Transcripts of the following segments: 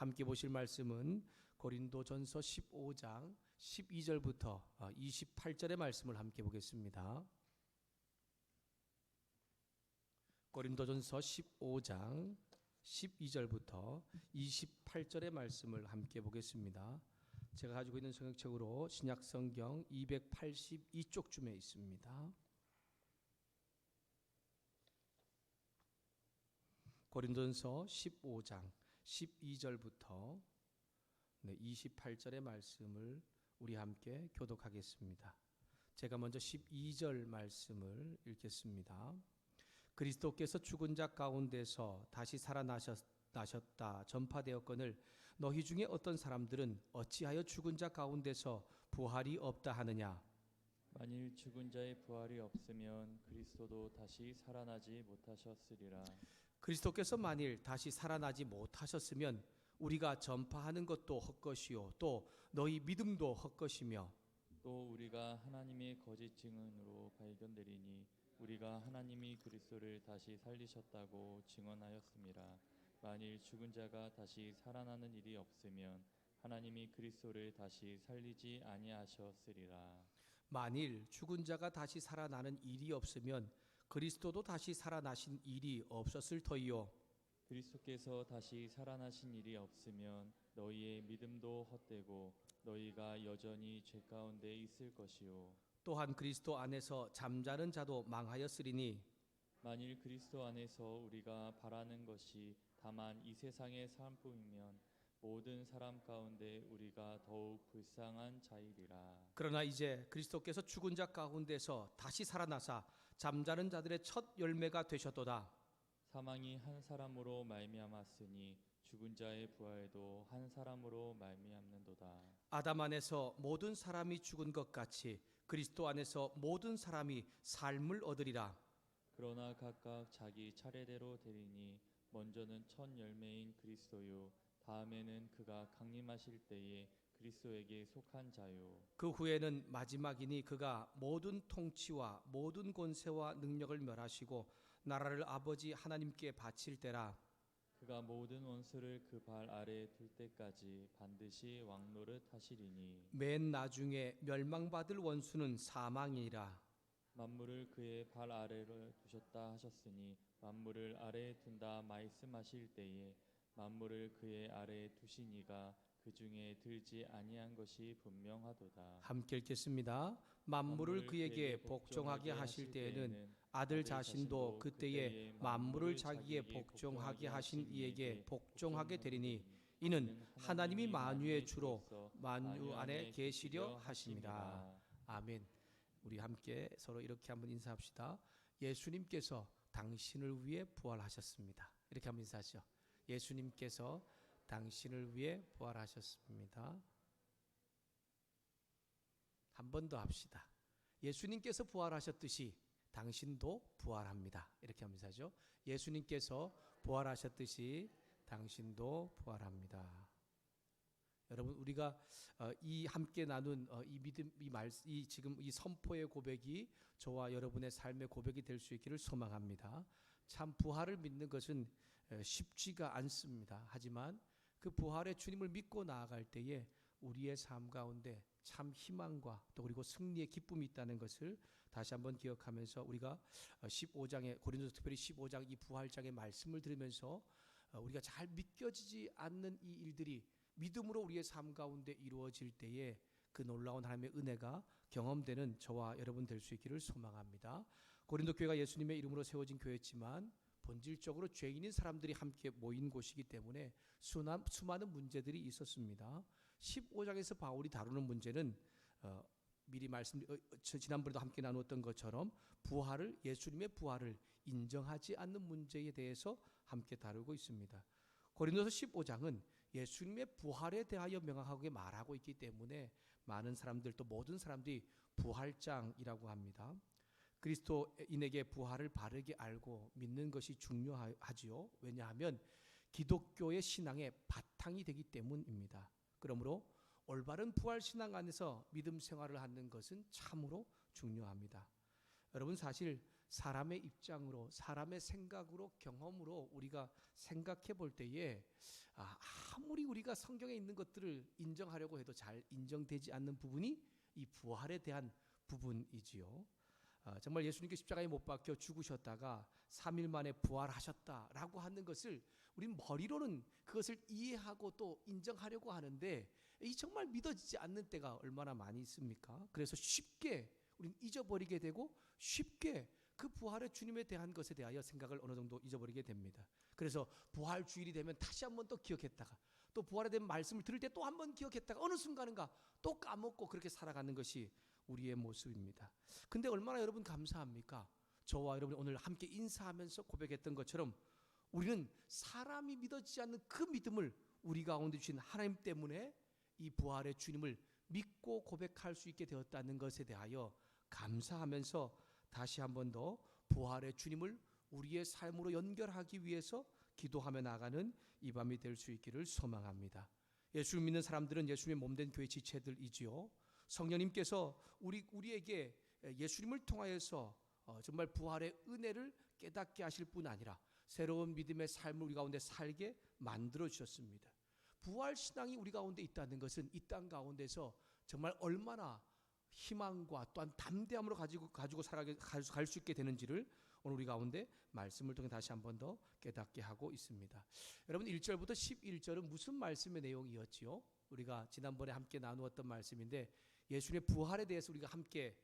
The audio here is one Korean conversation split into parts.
함께 보실 말씀은 고린도전서 15장 12절부터 28절의 말씀을 함께 보겠습니다. 고린도전서 15장 12절부터 28절의 말씀을 함께 보겠습니다. 제가 가지고 있는 성경책으로 신약성경 282쪽쯤에 있습니다. 고린도전서 15장 12절부터 28절의 말씀을 우리 함께 교독하겠습니다. 제가 먼저 12절 말씀을 읽겠습니다. 그리스도께서 죽은 자 가운데서 다시 살아나셨다 전파되었거늘 너희 중에 어떤 사람들은 어찌하여 죽은 자 가운데서 부활이 없다 하느냐. 만일 죽은 자의 부활이 없으면 그리스도도 다시 살아나지 못하셨으리라. 그리스도께서 만일 다시 살아나지 못하셨으면 우리가 전파하는 것도 헛것이요 또 너희 믿음도 헛것이며 또 우리가 하나님의 거짓 증언으로 발견되리니 우리가 하나님이 그리스도를 다시 살리셨다고 증언하였습니다. 만일 죽은 자가 다시 살아나는 일이 없으면 하나님이 그리스도를 다시 살리지 아니하셨으리라. 만일 죽은 자가 다시 살아나는 일이 없으면 그리스도도 다시 살아나신 일이 없었을 터이요 그리스도께서 다시 살아나신 일이 없으면 너희의 믿음도 헛되고 너희가 여전히 죄 가운데 있을 것이요 또한 그리스도 안에서 잠자는 자도 망하였으리니 만일 그리스도 안에서 우리가 바라는 것이 다만 이 세상의 삶뿐이면 모든 사람 가운데 우리가 더욱 불쌍한 자이리라. 그러나 이제 그리스도께서 죽은 자 가운데서 다시 살아나사 잠자는 자들의 첫 열매가 되셨도다. 사망이 한 사람으로 말미암았으니 죽은 자의 부활도 한 사람으로 말미암는도다. 아담 안에서 모든 사람이 죽은 것 같이 그리스도 안에서 모든 사람이 삶을 얻으리라. 그러나 각각 자기 차례대로 되리니 먼저는 첫 열매인 그리스도요 다음에는 그가 강림하실 때에 그리스도에게 속한 자요 그 후에는 마지막이니 그가 모든 통치와 모든 권세와 능력을 멸하시고 나라를 아버지 하나님께 바칠 때라. 그가 모든 원수를 그 발 아래에 둘 때까지 반드시 왕노릇 하시리니 맨 나중에 멸망받을 원수는 사망이라. 만물을 그의 발 아래로 두셨다 하셨으니 만물을 아래에 둔다 말씀하실 때에 만물을 그의 아래에 두시니가 그 중에 들지 아니한 것이 분명하도다. 함께 읽겠습니다. 만물을 그에게 복종하게 하실 때에는 아들 자신도 그때에 만물을 자기에 복종하게 하신 이에게 복종하게 되리니 이는 하나님이 만유의 주로 만유 안에 계시려 하심이라. 아멘. 우리 함께 서로 이렇게 한번 인사합시다. 예수님께서 당신을 위해 부활하셨습니다. 이렇게 한번 인사하시죠. 예수님께서 당신을 위해 부활하셨습니다. 한 번 더 합시다. 예수님께서 부활하셨듯이 당신도 부활합니다. 이렇게 하면서 하죠. 예수님께서 부활하셨듯이 당신도 부활합니다. 여러분 우리가 이 함께 나눈 이 믿음 이 지금 이 선포의 고백이 저와 여러분의 삶의 고백이 될 수 있기를 소망합니다. 참 부활을 믿는 것은 쉽지가 않습니다. 하지만 그 부활의 주님을 믿고 나아갈 때에 우리의 삶 가운데 참 희망과 또 그리고 승리의 기쁨이 있다는 것을 다시 한번 기억하면서 우리가 15장에 고린도서 특별히 15장 이 부활장의 말씀을 들으면서 우리가 잘 믿겨지지 않는 이 일들이 믿음으로 우리의 삶 가운데 이루어질 때에 그 놀라운 하나님의 은혜가 경험되는 저와 여러분 될 수 있기를 소망합니다. 고린도 교회가 예수님의 이름으로 세워진 교회지만 본질적으로 죄인인 사람들이 함께 모인 곳이기 때문에 수많은 문제들이 있었습니다. 15장에서 바울이 다루는 문제는 미리 지난번에도 함께 나누었던 것처럼 예수님의 부활을 인정하지 않는 문제에 대해서 함께 다루고 있습니다. 고린도서 15장은 예수님의 부활에 대하여 명확하게 말하고 있기 때문에 많은 사람들 또 모든 사람들이 부활장이라고 합니다. 그리스도인에게 부활을 바르게 알고 믿는 것이 중요하지요. 왜냐하면 기독교의 신앙의 바탕이 되기 때문입니다. 그러므로 올바른 부활 신앙 안에서 믿음 생활을 하는 것은 참으로 중요합니다. 여러분 사실 사람의 입장으로, 사람의 생각으로, 경험으로 우리가 생각해 볼 때에 아무리 우리가 성경에 있는 것들을 인정하려고 해도 잘 인정되지 않는 부분이 이 부활에 대한 부분이지요. 정말 예수님께 십자가에 못 박혀 죽으셨다가 3일 만에 부활하셨다라고 하는 것을 우리는 머리로는 그것을 이해하고 또 인정하려고 하는데 이 정말 믿어지지 않는 때가 얼마나 많이 있습니까? 그래서 쉽게 우리는 잊어버리게 되고 쉽게 그 부활의 주님에 대한 것에 대하여 생각을 어느 정도 잊어버리게 됩니다. 그래서 부활 주일이 되면 다시 한번 또 기억했다가 또 부활에 대한 말씀을 들을 때 또 한번 기억했다가 어느 순간인가 또 까먹고 그렇게 살아가는 것이 우리의 모습입니다. 근데 얼마나 여러분 감사합니까? 저와 여러분이 오늘 함께 인사하면서 고백했던 것처럼 우리는 사람이 믿어지지 않는 그 믿음을 우리 가운데 주신 하나님 때문에 이 부활의 주님을 믿고 고백할 수 있게 되었다는 것에 대하여 감사하면서 다시 한 번 더 부활의 주님을 우리의 삶으로 연결하기 위해서 기도하며 나가는 이 밤이 될 수 있기를 소망합니다. 예수를 믿는 사람들은 예수님의 몸된 교회 지체들이지요. 성령님께서 우리에게 예수님을 통하여서 정말 부활의 은혜를 깨닫게 하실 뿐 아니라 새로운 믿음의 삶을 우리 가운데 살게 만들어 주셨습니다. 부활 신앙이 우리 가운데 있다는 것은 이 땅 가운데서 정말 얼마나 희망과 또한 담대함으로 가지고 살아갈 수 있게 되는지를 오늘 우리 가운데 말씀을 통해 다시 한 번 더 깨닫게 하고 있습니다. 여러분 1절부터 11절은 무슨 말씀의 내용이었지요? 우리가 지난번에 함께 나누었던 말씀인데 예수님의 부활에 대해서 우리가 함께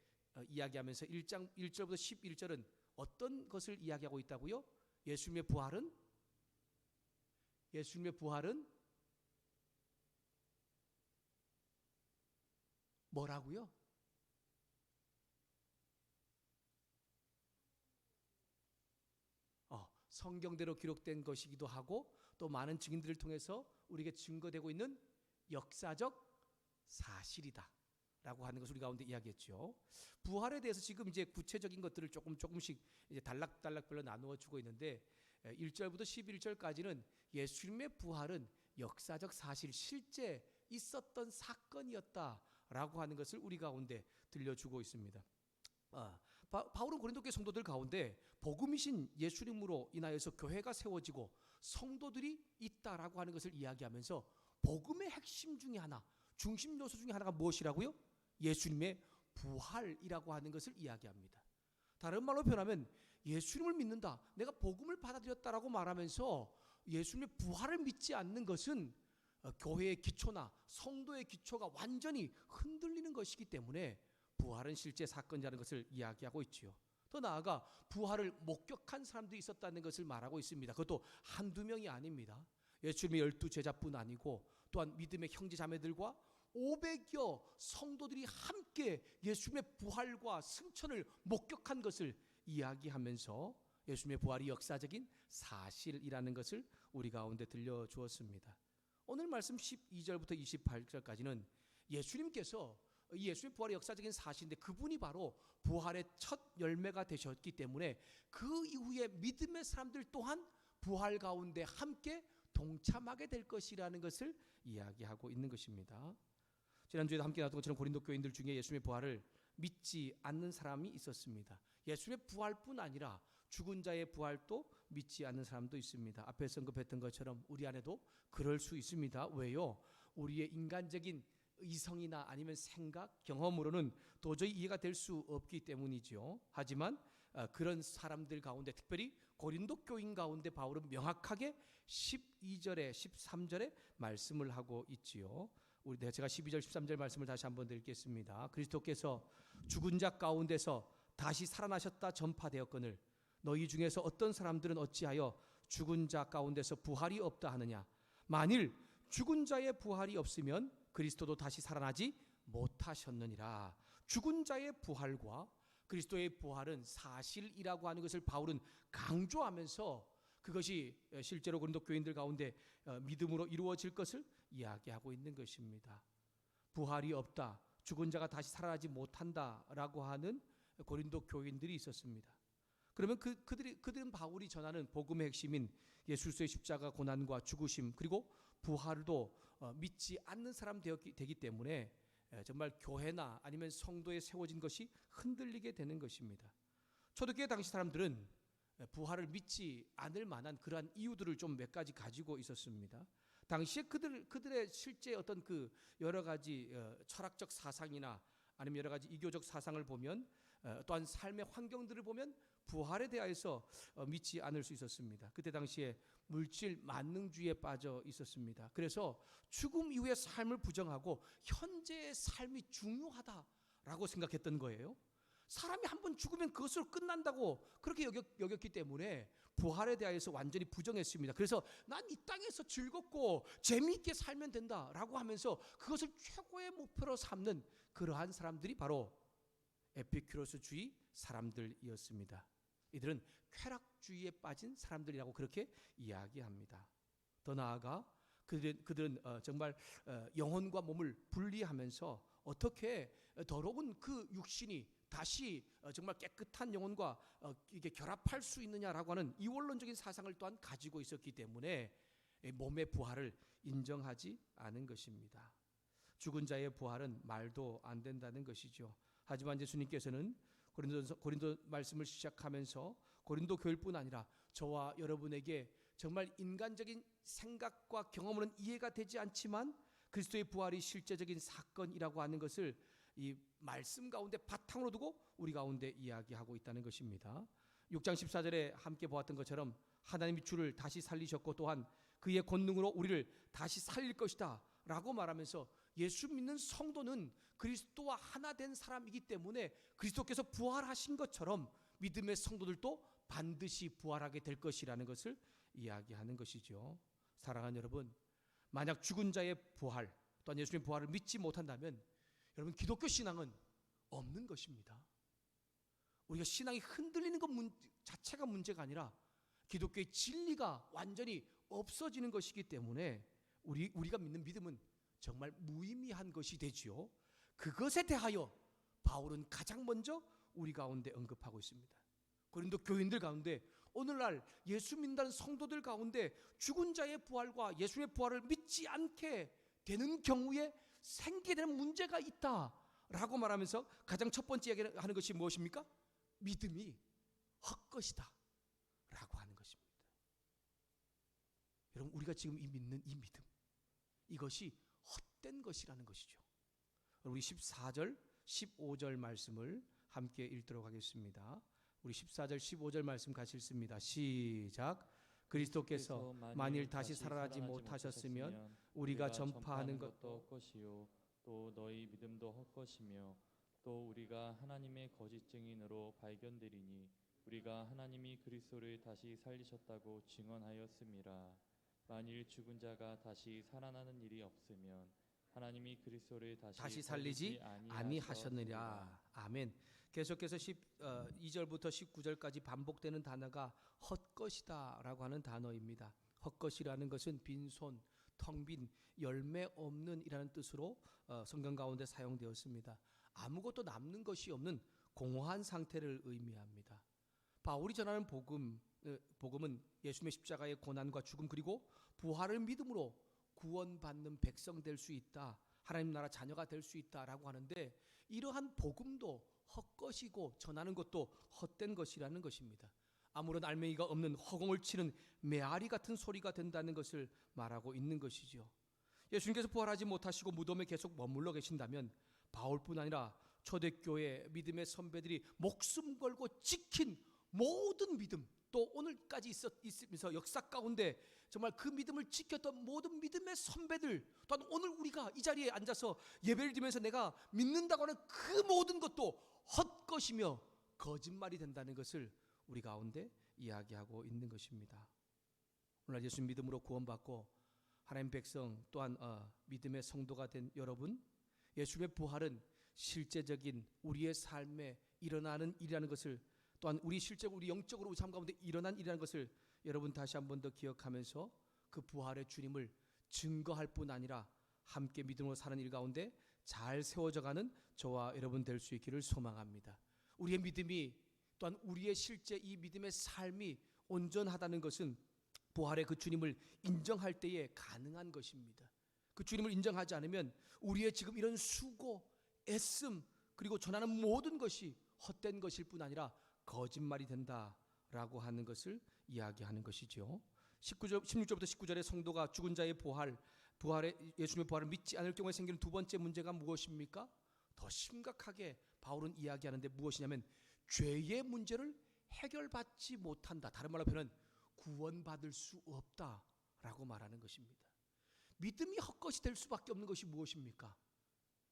이야기하면서 1절부터 11절은 어떤 것을 이야기하고 있다고요? 예수님의 부활은 뭐라고요? 성경대로 기록된 것이기도 하고 또 많은 증인들을 통해서 우리에게 증거되고 있는 역사적 사실이다 라고 하는 것을 우리 가운데 이야기했죠. 부활에 대해서 지금 이제 구체적인 것들을 조금씩 이제 단락별로 나누어 주고 있는데 1절부터 11절까지는 예수님의 부활은 역사적 사실, 실제 있었던 사건이었다라고 하는 것을 우리 가운데 들려주고 있습니다. 바울은 고린도교회 성도들 가운데 복음이신 예수님으로 인하여서 교회가 세워지고 성도들이 있다라고 하는 것을 이야기하면서 복음의 핵심 중에 하나, 중심 요소 중에 하나가 무엇이라고요? 예수님의 부활이라고 하는 것을 이야기합니다. 다른 말로 표현하면 예수님을 믿는다, 내가 복음을 받아들였다라고 말하면서 예수님의 부활을 믿지 않는 것은 교회의 기초나 성도의 기초가 완전히 흔들리는 것이기 때문에 부활은 실제 사건이라는 것을 이야기하고 있지요. 더 나아가 부활을 목격한 사람들이 있었다는 것을 말하고 있습니다. 그것도 한두 명이 아닙니다. 예수님의 12제자뿐 아니고 또한 믿음의 형제 자매들과 500여 성도들이 함께 예수님의 부활과 승천을 목격한 것을 이야기하면서 예수님의 부활이 역사적인 사실이라는 것을 우리 가운데 들려주었습니다. 오늘 말씀 12절부터 28절까지는 예수님께서 이 예수님의 부활의 역사적인 사실인데 그분이 바로 부활의 첫 열매가 되셨기 때문에 그 이후에 믿음의 사람들 또한 부활 가운데 함께 동참하게 될 것이라는 것을 이야기하고 있는 것입니다. 지난주에도 함께 나눴던 것처럼 고린도 교인들 중에 예수님의 부활을 믿지 않는 사람이 있었습니다. 예수님의 부활뿐 아니라 죽은 자의 부활도 믿지 않는 사람도 있습니다. 앞에서 언급했던 것처럼 우리 안에도 그럴 수 있습니다. 왜요? 우리의 인간적인 이성이나 아니면 생각, 경험으로는 도저히 이해가 될 수 없기 때문이죠. 하지만 그런 사람들 가운데 특별히 고린도 교인 가운데 바울은 명확하게 12절에 13절에 말씀을 하고 있지요. 제가 12절 13절 말씀을 다시 한번 드리겠습니다. 그리스도께서 죽은 자 가운데서 다시 살아나셨다 전파되었거늘 너희 중에서 어떤 사람들은 어찌하여 죽은 자 가운데서 부활이 없다 하느냐. 만일 죽은 자의 부활이 없으면 그리스도도 다시 살아나지 못하셨느니라. 죽은 자의 부활과 그리스도의 부활은 사실이라고 하는 것을 바울은 강조하면서 그것이 실제로 고린도 교인들 가운데 믿음으로 이루어질 것을 이야기하고 있는 것입니다. 부활이 없다, 죽은 자가 다시 살아나지 못한다라고 하는 고린도 교인들이 있었습니다. 그러면 그들은 바울이 전하는 복음의 핵심인 예수 그리스도의 십자가 고난과 죽으심 그리고 부활도 믿지 않는 사람 되기 때문에 정말 교회나 아니면 성도에 세워진 것이 흔들리게 되는 것입니다. 초대교회 당시 사람들은 부활을 믿지 않을 만한 그러한 이유들을 좀 몇 가지 가지고 있었습니다. 당시에 그들의 실제 어떤 그 여러 가지 철학적 사상이나 아니면 여러 가지 이교적 사상을 보면 또한 삶의 환경들을 보면 부활에 대하여서 믿지 않을 수 있었습니다. 그때 당시에 물질 만능주의에 빠져 있었습니다. 그래서 죽음 이후의 삶을 부정하고 현재의 삶이 중요하다라고 생각했던 거예요. 사람이 한번 죽으면 그것으로 끝난다고 그렇게 여겼기 때문에 부활에 대해서 완전히 부정했습니다. 그래서 난 이 땅에서 즐겁고 재미있게 살면 된다라고 하면서 그것을 최고의 목표로 삼는 그러한 사람들이 바로 에피큐로스주의 사람들이었습니다. 이들은 쾌락주의에 빠진 사람들이라고 그렇게 이야기합니다. 더 나아가 그들은 정말 영혼과 몸을 분리하면서 어떻게 더러운 그 육신이 다시 정말 깨끗한 영혼과 이게 결합할 수 있느냐라고 하는 이원론적인 사상을 또한 가지고 있었기 때문에 몸의 부활을 인정하지 않은 것입니다. 죽은 자의 부활은 말도 안 된다는 것이죠. 하지만 예수님께서는 고린도 말씀을 시작하면서 고린도 교회뿐 아니라 저와 여러분에게 정말 인간적인 생각과 경험으로는 이해가 되지 않지만 그리스도의 부활이 실제적인 사건이라고 하는 것을 이 말씀 가운데 바탕으로 두고 우리 가운데 이야기하고 있다는 것입니다. 6장 14절에 함께 보았던 것처럼 하나님이 주를 다시 살리셨고 또한 그의 권능으로 우리를 다시 살릴 것이다 라고 말하면서 예수 믿는 성도는 그리스도와 하나 된 사람이기 때문에 그리스도께서 부활하신 것처럼 믿음의 성도들도 반드시 부활하게 될 것이라는 것을 이야기하는 것이죠. 사랑하는 여러분, 만약 죽은 자의 부활 또한 예수님의 부활을 믿지 못한다면 여러분 기독교 신앙은 없는 것입니다. 우리가 신앙이 흔들리는 것 자체가 문제가 아니라 기독교의 진리가 완전히 없어지는 것이기 때문에 우리가 믿는 믿음은 정말 무의미한 것이 되지요. 그것에 대하여 바울은 가장 먼저 우리 가운데 언급하고 있습니다. 고린도 교인들 가운데 오늘날 예수 믿는 성도들 가운데 죽은 자의 부활과 예수의 부활을 믿지 않게 되는 경우에 생기게 되는 문제가 있다라고 말하면서 가장 첫 번째 이야기하는 것이 무엇입니까? 믿음이 헛것이다 라고 하는 것입니다. 여러분 우리가 지금 믿는 이 믿음 이것이 헛된 것이라는 것이죠. 우리 14절 15절 말씀을 함께 읽도록 하겠습니다. 우리 14절 15절 말씀 같이 읽습니다. 시작. 그리스도께서 만일 다시 살아나지 못하셨으면 우리가 전파하는 것도 헛것이요 또 너희 믿음도 헛것이며 또 우리가 하나님의 거짓 증인으로 발견되리니 우리가 하나님이 그리스도를 다시 살리셨다고 증언하였음이라. 만일 죽은 자가 다시 살아나는 일이 없으면 하나님이 그리스도를 다시 살리지 아니하셨느니라. 아멘. 계속해서 2절부터 19절까지 반복되는 단어가 헛것이다 라고 하는 단어입니다. 헛것이라는 것은 빈손, 텅 빈, 열매 없는 이라는 뜻으로 성경 가운데 사용되었습니다. 아무것도 남는 것이 없는 공허한 상태를 의미합니다. 바울이 전하는 복음은 예수님의 십자가의 고난과 죽음 그리고 부활을 믿음으로 구원받는 백성 될 수 있다, 하나님 나라 자녀가 될 수 있다라고 하는데 이러한 복음도 헛것이고 전하는 것도 헛된 것이라는 것입니다. 아무런 알맹이가 없는 허공을 치는 메아리 같은 소리가 된다는 것을 말하고 있는 것이죠. 예수님께서 부활하지 못하시고 무덤에 계속 머물러 계신다면 바울뿐 아니라 초대교회 믿음의 선배들이 목숨 걸고 지킨 모든 믿음, 또 오늘까지 있으면서 역사 가운데 정말 그 믿음을 지켰던 모든 믿음의 선배들, 또한 오늘 우리가 이 자리에 앉아서 예배를 드리면서 내가 믿는다고 하는 그 모든 것도 헛것이며 거짓말이 된다는 것을 우리 가운데 이야기하고 있는 것입니다. 오늘 예수 믿음으로 구원받고 하나님 백성 또한 믿음의 성도가 된 여러분, 예수의 부활은 실제적인 우리의 삶에 일어나는 일이라는 것을, 또한 우리 영적으로 우리 삶 가운데 일어난 일이라는 것을 여러분 다시 한 번 더 기억하면서 그 부활의 주님을 증거할 뿐 아니라 함께 믿음으로 사는 일 가운데 잘 세워져가는 저와 여러분 될 수 있기를 소망합니다. 우리의 믿음이, 또한 우리의 실제 이 믿음의 삶이 온전하다는 것은 부활의 그 주님을 인정할 때에 가능한 것입니다. 그 주님을 인정하지 않으면 우리의 지금 이런 수고, 애씀, 그리고 전하는 모든 것이 헛된 것일 뿐 아니라 거짓말이 된다라고 하는 것을 이야기하는 것이죠. 16절부터 19절에 성도가 죽은 자의 예수님의 부활을 믿지 않을 경우에 생기는 두 번째 문제가 무엇입니까? 더 심각하게 바울은 이야기하는데 무엇이냐면 죄의 문제를 해결받지 못한다. 다른 말로 표현은 구원받을 수 없다라고 말하는 것입니다. 믿음이 헛것이 될 수밖에 없는 것이 무엇입니까?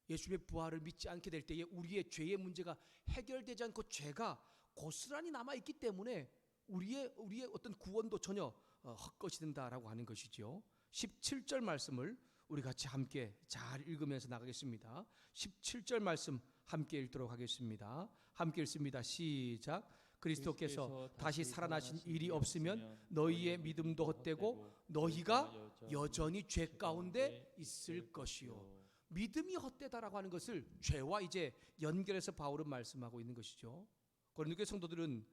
예수님의 부활을 믿지 않게 될 때에 우리의 죄의 문제가 해결되지 않고 죄가 고스란히 남아있기 때문에 우리의 어떤 구원도 전혀 헛것이 된다라고 하는 것이죠. 17절 말씀을 우리 같이 함께 잘 읽으면서 나가겠습니다. 17절 말씀 함께 읽도록 하겠습니다. 함께 읽습니다. 시작. 그리스도께서 다시 살아나신 일이 없으면 너희의 믿음도 헛되고 너희가 여전히 죄 가운데 있을 것이요. 믿음이 헛되다라고 하는 것을 죄와 이제 연결해서 바울은 말씀하고 있는 것이죠. 고린도교회 성도들은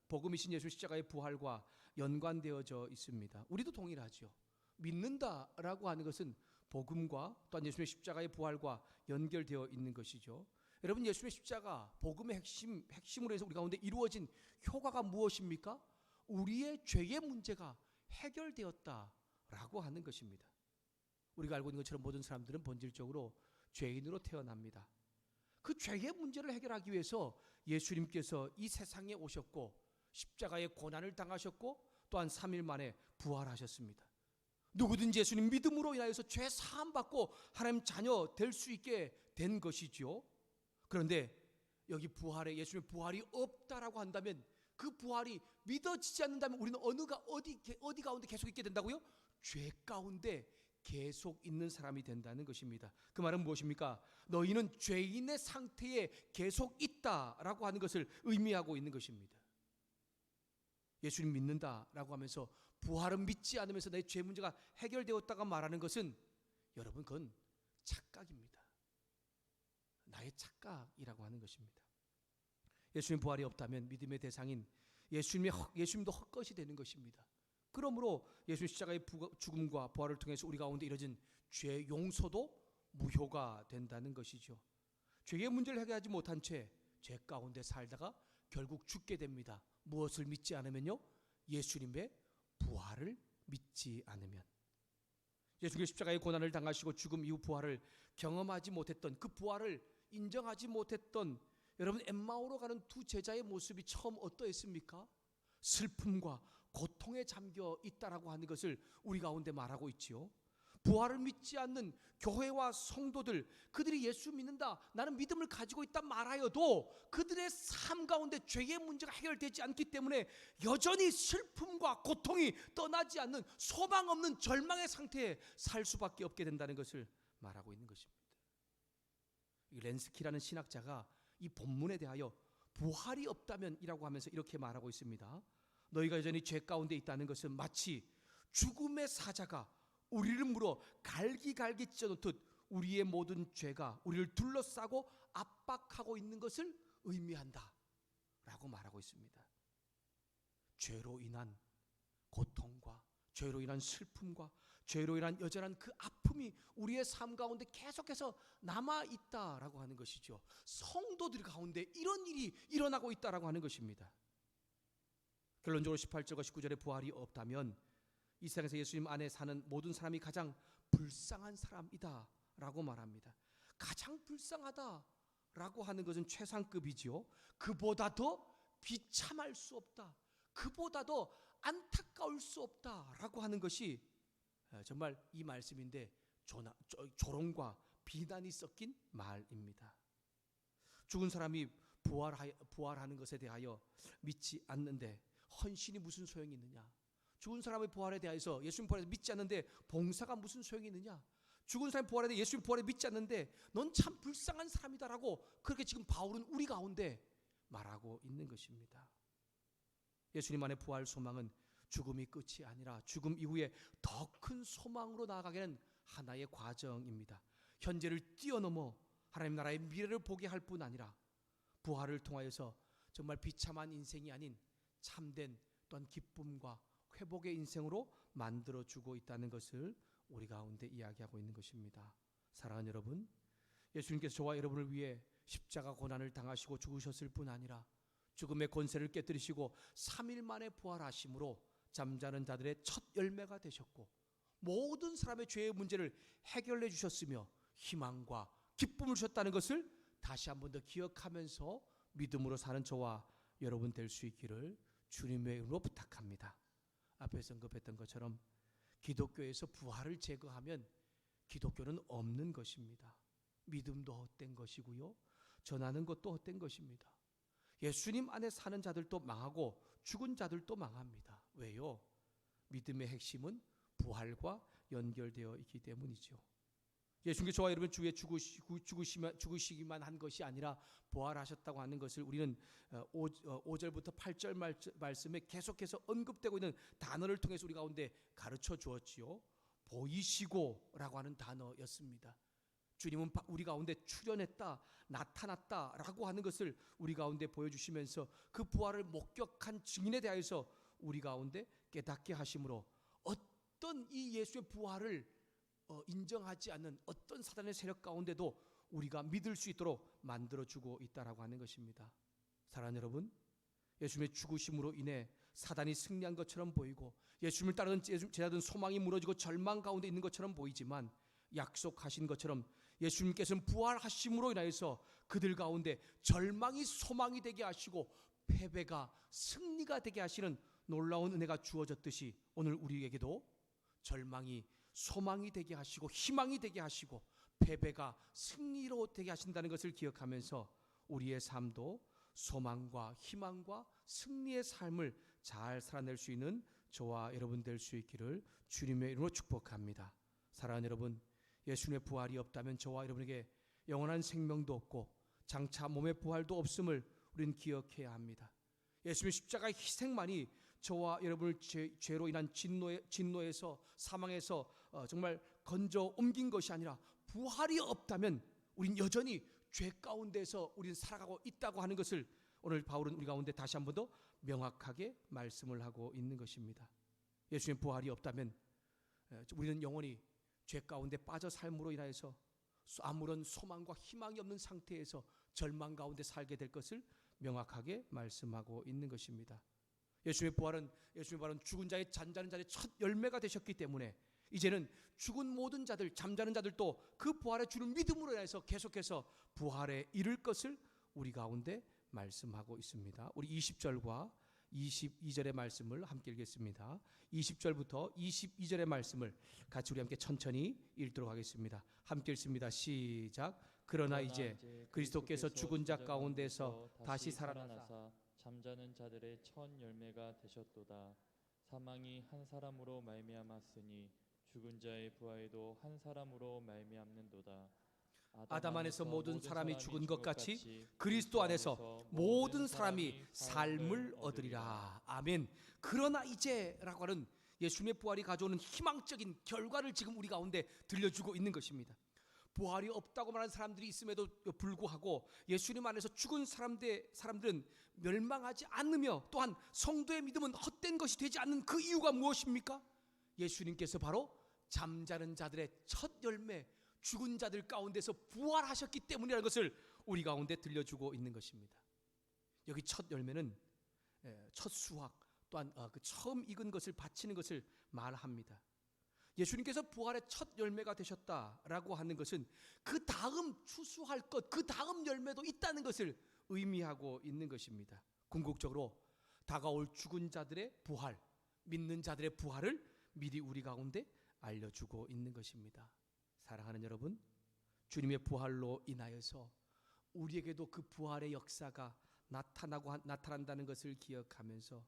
복음이신 예수 십자가의 부활과 연관되어져 있습니다. 우리도 동일하죠. 믿는다라고 하는 것은 복음과 또한 예수님의 십자가의 부활과 연결되어 있는 것이죠. 여러분, 예수님의 십자가 복음의 핵심으로 해서 우리 가운데 이루어진 효과가 무엇입니까? 우리의 죄의 문제가 해결되었다라고 하는 것입니다. 우리가 알고 있는 것처럼 모든 사람들은 본질적으로 죄인으로 태어납니다. 그 죄의 문제를 해결하기 위해서 예수님께서 이 세상에 오셨고 십자가의 고난을 당하셨고 또한 3일 만에 부활하셨습니다. 누구든지 예수님 믿음으로 인하여서 죄 사함 받고 하나님 자녀 될 수 있게 된 것이죠. 그런데 여기 예수님의 부활이 없다라고 한다면 그 부활이 믿어지지 않는다면 우리는 어디 가운데 계속 있게 된다고요? 죄 가운데 계속 있는 사람이 된다는 것입니다. 그 말은 무엇입니까? 너희는 죄인의 상태에 계속 있다라고 하는 것을 의미하고 있는 것입니다. 예수님 믿는다라고 하면서 부활은 믿지 않으면서 내 죄 문제가 해결되었다가 말하는 것은 여러분 그건 착각입니다. 나의 착각이라고 하는 것입니다. 예수님 부활이 없다면 믿음의 대상인 예수님도 헛것이 되는 것입니다. 그러므로 예수님 십자가의 죽음과 부활을 통해서 우리 가운데 이뤄진 죄 용서도 무효가 된다는 것이죠. 죄의 문제를 해결하지 못한 죄 가운데 살다가 결국 죽게 됩니다. 무엇을 믿지 않으면요? 예수님의 부활을 믿지 않으면. 예수님의 십자가의 고난을 당하시고 죽음 이후 부활을 경험하지 못했던, 그 부활을 인정하지 못했던 여러분 엠마오로 가는 두 제자의 모습이 처음 어떠했습니까? 슬픔과 고통에 잠겨 있다라고 하는 것을 우리 가운데 말하고 있지요. 부활을 믿지 않는 교회와 성도들, 그들이 예수 믿는다, 나는 믿음을 가지고 있다 말하여도 그들의 삶 가운데 죄의 문제가 해결되지 않기 때문에 여전히 슬픔과 고통이 떠나지 않는 소망 없는 절망의 상태에 살 수밖에 없게 된다는 것을 말하고 있는 것입니다. 렌스키라는 신학자가 이 본문에 대하여 부활이 없다면이라고 하면서 이렇게 말하고 있습니다. 너희가 여전히 죄 가운데 있다는 것은 마치 죽음의 사자가 우리를 물어 갈기갈기 찢어놓듯 우리의 모든 죄가 우리를 둘러싸고 압박하고 있는 것을 의미한다 라고 말하고 있습니다. 죄로 인한 고통과 죄로 인한 슬픔과 죄로 인한 여전한 그 아픔이 우리의 삶 가운데 계속해서 남아있다라고 하는 것이죠. 성도들 가운데 이런 일이 일어나고 있다라고 하는 것입니다. 결론적으로 18절과 19절에 부활이 없다면 이 세상에서 예수님 안에 사는 모든 사람이 가장 불쌍한 사람이다 라고 말합니다. 가장 불쌍하다라고 하는 것은 최상급이지요. 그보다 더 비참할 수 없다, 그보다 더 안타까울 수 없다라고 하는 것이 정말 이 말씀인데 조롱과 비난이 섞인 말입니다. 죽은 사람이 부활하는 것에 대하여 믿지 않는데 헌신이 무슨 소용이 있느냐? 죽은 사람의 부활에 대해서 예수님 부활에 믿지 않는데 봉사가 무슨 소용이 있느냐? 죽은 사람의 부활에 대해 예수님 부활에 믿지 않는데 넌 참 불쌍한 사람이다라고 그렇게 지금 바울은 우리 가운데 말하고 있는 것입니다. 예수님 안의 부활 소망은 죽음이 끝이 아니라 죽음 이후에 더 큰 소망으로 나아가게는 하나의 과정입니다. 현재를 뛰어넘어 하나님 나라의 미래를 보게 할 뿐 아니라 부활을 통하여서 정말 비참한 인생이 아닌 참된 또한 기쁨과 회복의 인생으로 만들어주고 있다는 것을 우리 가운데 이야기하고 있는 것입니다. 사랑하는 여러분, 예수님께서 저와 여러분을 위해 십자가 고난을 당하시고 죽으셨을 뿐 아니라 죽음의 권세를 깨뜨리시고 3일 만에 부활하심으로 잠자는 자들의 첫 열매가 되셨고 모든 사람의 죄의 문제를 해결해 주셨으며 희망과 기쁨을 주셨다는 것을 다시 한 번 더 기억하면서 믿음으로 사는 저와 여러분 될 수 있기를 주님의 이름으로 부탁합니다. 앞에서 언급했던 것처럼 기독교에서 부활을 제거하면 기독교는 없는 것입니다. 믿음도 헛된 것이고요, 전하는 것도 헛된 것입니다. 예수님 안에 사는 자들도 망하고 죽은 자들도 망합니다. 왜요? 믿음의 핵심은 부활과 연결되어 있기 때문이죠. 예수님께서 저와 여러분 주에 죽으시기만 한 것이 아니라 부활하셨다고 하는 것을 우리는 5절부터 8절 말씀에 계속해서 언급되고 있는 단어를 통해서 우리 가운데 가르쳐 주었지요. 보이시고라고 하는 단어였습니다. 주님은 우리 가운데 출현했다, 나타났다라고 하는 것을 우리 가운데 보여주시면서 그 부활을 목격한 증인에 대하여서 우리 가운데 깨닫게 하심으로 어떤 이 예수의 부활을 인정하지 않는 어떤 사단의 세력 가운데도 우리가 믿을 수 있도록 만들어주고 있다라고 하는 것입니다. 사랑하는 여러분, 예수님의 죽으심으로 인해 사단이 승리한 것처럼 보이고 예수님을 따르는 제자들은 소망이 무너지고 절망 가운데 있는 것처럼 보이지만 약속하신 것처럼 예수님께서는 부활하심으로 인하여서 그들 가운데 절망이 소망이 되게 하시고 패배가 승리가 되게 하시는 놀라운 은혜가 주어졌듯이 오늘 우리에게도 절망이 소망이 되게 하시고 희망이 되게 하시고 패배가 승리로 되게 하신다는 것을 기억하면서 우리의 삶도 소망과 희망과 승리의 삶을 잘 살아낼 수 있는 저와 여러분 될 수 있기를 주님의 이름으로 축복합니다. 사랑하는 여러분, 예수님의 부활이 없다면 저와 여러분에게 영원한 생명도 없고 장차 몸의 부활도 없음을 우리는 기억해야 합니다. 예수님의 십자가의 희생만이 저와 여러분을 죄로 인한 진노에서 사망에서 정말 건져 옮긴 것이 아니라 부활이 없다면 우린 여전히 죄 가운데서 우리는 살아가고 있다고 하는 것을 오늘 바울은 우리 가운데 다시 한 번 더 명확하게 말씀을 하고 있는 것입니다. 예수님의 부활이 없다면 우리는 영원히 죄 가운데 빠져 삶으로 인하여서 아무런 소망과 희망이 없는 상태에서 절망 가운데 살게 될 것을 명확하게 말씀하고 있는 것입니다. 예수님의 부활은 죽은 자의 잠자는 자의 첫 열매가 되셨기 때문에 이제는 죽은 모든 자들, 잠자는 자들도 그 부활의 주를 믿음으로 인해서 계속해서 부활에 이를 것을 우리 가운데 말씀하고 있습니다. 우리 20절과 22절의 말씀을 함께 읽겠습니다. 20절부터 22절의 말씀을 같이 우리 함께 천천히 읽도록 하겠습니다. 함께 읽습니다. 시작. 그러나 이제 그리스도께서 죽은 자 가운데서 다시 살아나사 잠자는 자들의 첫 열매가 되셨도다. 사망이 한 사람으로 말미암았으니 죽은 자의 부활도 한 사람으로 말미암는도다. 아담 안에서 모든 사람이 죽은 것 같이 그리스도 안에서 모든 사람이 삶을 얻으리라. 아멘. 그러나 이제라고 하는 예수님의 부활이 가져오는 희망적인 결과를 지금 우리 가운데 들려주고 있는 것입니다. 부활이 없다고 말하는 사람들이 있음에도 불구하고 예수님 안에서 죽은 사람들은 멸망하지 않으며 또한 성도의 믿음은 헛된 것이 되지 않는 그 이유가 무엇입니까? 예수님께서 바로 잠자는 자들의 첫 열매, 죽은 자들 가운데서 부활하셨기 때문이라는 것을 우리 가운데 들려주고 있는 것입니다. 여기 첫 열매는 첫 수확 또한 그 처음 익은 것을 바치는 것을 말합니다. 예수님께서 부활의 첫 열매가 되셨다라고 하는 것은 그 다음 추수할 것, 그 다음 열매도 있다는 것을 의미하고 있는 것입니다. 궁극적으로 다가올 죽은 자들의 부활, 믿는 자들의 부활을 미리 우리 가운데 알려주고 있는 것입니다. 사랑하는 여러분, 주님의 부활로 인하여서 우리에게도 그 부활의 역사가 나타난다는 것을 기억하면서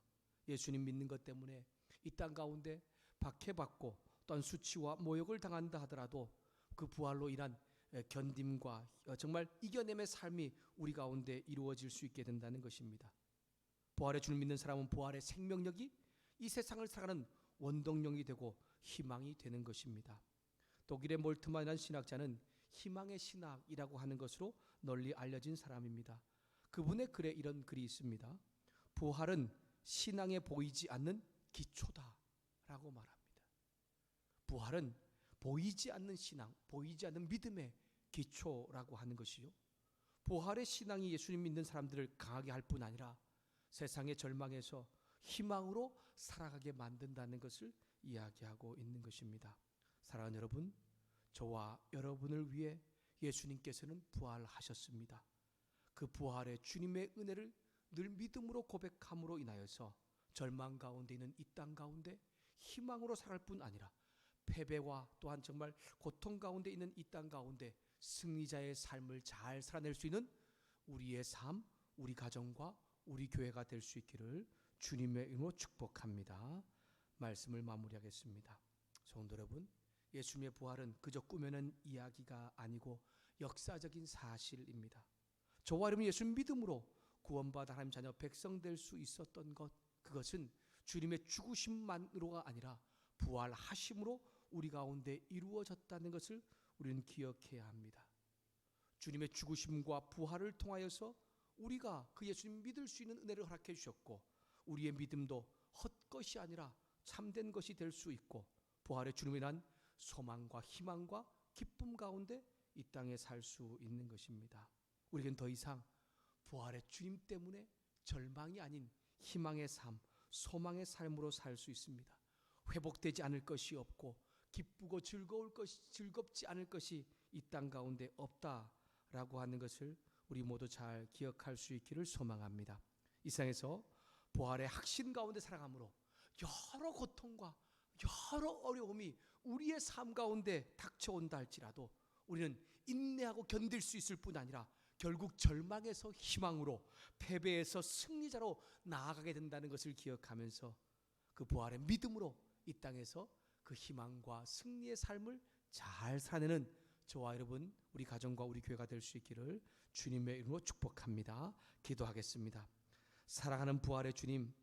예수님 믿는 것 때문에 이 땅 가운데 박해받고 또한 수치와 모욕을 당한다 하더라도 그 부활로 인한 견딤과 정말 이겨냄의 삶이 우리 가운데 이루어질 수 있게 된다는 것입니다. 부활의 주를 믿는 사람은 부활의 생명력이 이 세상을 살아가는 원동력이 되고 희망이 되는 것입니다. 독일의 몰트만이라는 신학자는 희망의 신학이라고 하는 것으로 널리 알려진 사람입니다. 그분의 글에 이런 글이 있습니다. 부활은 신앙에 보이지 않는 기초다라고 말합니다. 부활은 보이지 않는 신앙, 보이지 않는 믿음의 기초라고 하는 것이요. 부활의 신앙이 예수님 믿는 사람들을 강하게 할 뿐 아니라 세상의 절망에서 희망으로 살아가게 만든다는 것을 이야기하고 있는 것입니다. 사랑하는 여러분, 저와 여러분을 위해 예수님께서는 부활하셨습니다. 그 부활의 주님의 은혜를 늘 믿음으로 고백함으로 인하여서 절망 가운데 있는 이 땅 가운데 희망으로 살아갈 뿐 아니라 패배와 또한 정말 고통 가운데 있는 이 땅 가운데 승리자의 삶을 잘 살아낼 수 있는 우리의 삶, 우리 가정과 우리 교회가 될 수 있기를 주님의 이름으로 축복합니다. 말씀을 마무리하겠습니다. 성도 여러분, 예수님의 부활은 그저 꾸며낸 이야기가 아니고 역사적인 사실입니다. 저와 여러분 예수님 믿음으로 구원받아 하나님 자녀 백성 될 수 있었던 것, 그것은 주님의 죽으심만으로가 아니라 부활하심으로 우리 가운데 이루어졌다는 것을 우리는 기억해야 합니다. 주님의 죽으심과 부활을 통하여서 우리가 그 예수님 믿을 수 있는 은혜를 허락해 주셨고, 우리의 믿음도 헛것이 아니라 참된 것이 될 수 있고, 부활의 주님에 대한 소망과 희망과 기쁨 가운데 이 땅에 살 수 있는 것입니다. 우리에겐 더 이상 부활의 주님 때문에 절망이 아닌 희망의 삶, 소망의 삶으로 살 수 있습니다. 회복되지 않을 것이 없고 기쁘고 즐겁지 않을 것이 이 땅 가운데 없다라고 하는 것을 우리 모두 잘 기억할 수 있기를 소망합니다. 이 세상에서 부활의 확신 가운데 살아감으로 여러 고통과 여러 어려움이 우리의 삶 가운데 닥쳐온다 할지라도 우리는 인내하고 견딜 수 있을 뿐 아니라 결국 절망에서 희망으로, 패배에서 승리자로 나아가게 된다는 것을 기억하면서 그 부활의 믿음으로 이 땅에서 그 희망과 승리의 삶을 잘 살아내는 저와 여러분, 우리 가정과 우리 교회가 될 수 있기를 주님의 이름으로 축복합니다. 기도하겠습니다. 사랑하는 부활의 주님,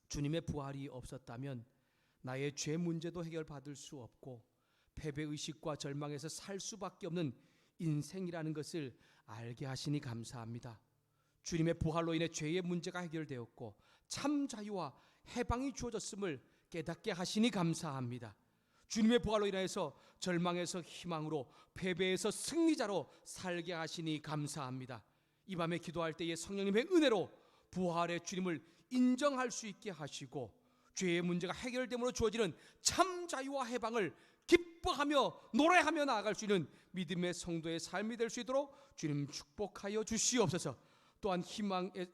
주님의 부활이 없었다면 나의 죄 문제도 해결받을 수 없고 패배의식과 절망에서 살 수밖에 없는 인생이라는 것을 알게 하시니 감사합니다. 주님의 부활로 인해 죄의 문제가 해결되었고 참 자유와 해방이 주어졌음을 깨닫게 하시니 감사합니다. 주님의 부활로 인해서 절망에서 희망으로, 패배에서 승리자로 살게 하시니 감사합니다. 이 밤에 기도할 때에 성령님의 은혜로 부활의 주님을 인정할 수 있게 하시고 죄의 문제가 해결됨으로 주어지는 참 자유와 해방을 기뻐하며 노래하며 나아갈 수 있는 믿음의 성도의 삶이 될 수 있도록 주님 축복하여 주시옵소서. 또한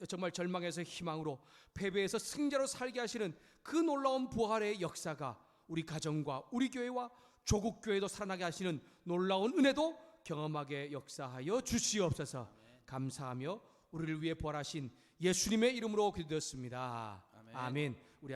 정말 절망에서 희망으로, 패배에서 승자로 살게 하시는 그 놀라운 부활의 역사가 우리 가정과 우리 교회와 조국 교회도 살아나게 하시는 놀라운 은혜도 경험하게 역사하여 주시옵소서. 감사하며 우리를 위해 부활하신 예수님의 이름으로 기도드렸습니다. 아멘. 우리